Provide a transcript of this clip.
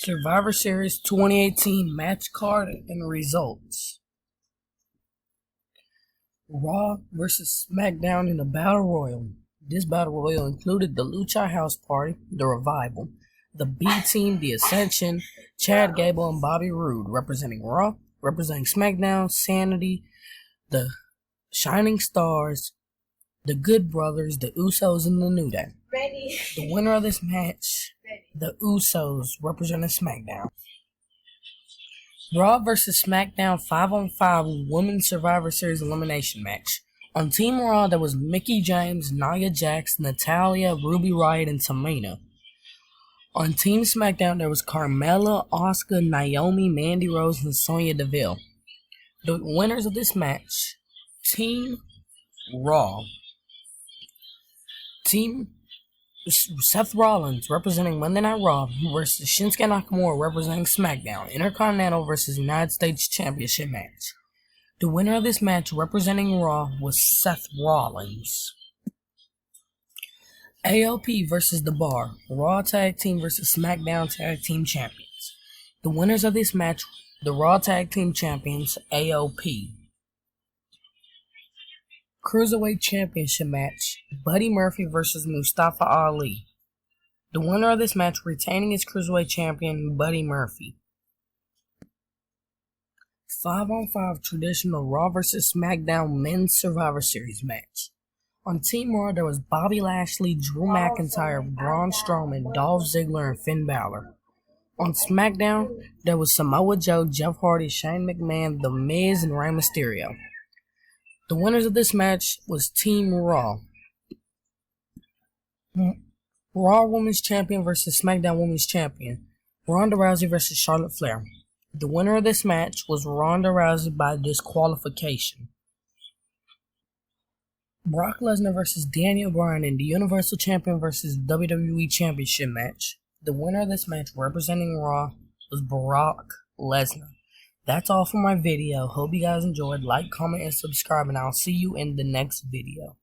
Survivor Series 2018 match card and results. Raw vs. SmackDown in a Battle Royal. This Battle Royal included the Lucha House Party, the Revival, the B Team, the Ascension, Chad Gable and Bobby Roode representing Raw, representing SmackDown, Sanity, the Shining Stars, the Good Brothers, the Usos, and the New Day. Ready. The winner of this match, the Usos, representing SmackDown. Raw vs. SmackDown 5-on-5 Women's Survivor Series Elimination Match. On Team Raw, there was Mickie James, Nia Jax, Natalya, Ruby Riott, and Tamina. On Team SmackDown, there was Carmella, Asuka, Naomi, Mandy Rose, and Sonya Deville. The winners of this match, Team Raw. Team Seth Rollins representing Monday Night Raw versus Shinsuke Nakamura representing SmackDown. Intercontinental versus United States Championship match. The winner of this match representing Raw was Seth Rollins. AOP versus The Bar. Raw Tag Team versus SmackDown Tag Team Champions. The winners of this match, the Raw Tag Team Champions, AOP. Cruiserweight Championship match, Buddy Murphy versus Mustafa Ali. The winner of this match retaining his Cruiserweight Champion, Buddy Murphy. 5-on-5 traditional Raw vs. SmackDown Men's Survivor Series match. On Team Raw, there was Bobby Lashley, Drew McIntyre, Braun Strowman, Dolph Ziggler, and Finn Balor. On SmackDown, there was Samoa Joe, Jeff Hardy, Shane McMahon, The Miz, and Rey Mysterio. The winners of this match was Team Raw. Raw Women's Champion versus SmackDown Women's Champion. Ronda Rousey versus Charlotte Flair. The winner of this match was Ronda Rousey by disqualification. Brock Lesnar versus Daniel Bryan in the Universal Champion versus WWE Championship match. The winner of this match representing Raw was Brock Lesnar. That's all for my video. Hope you guys enjoyed. Like, comment, and subscribe, and I'll see you in the next video.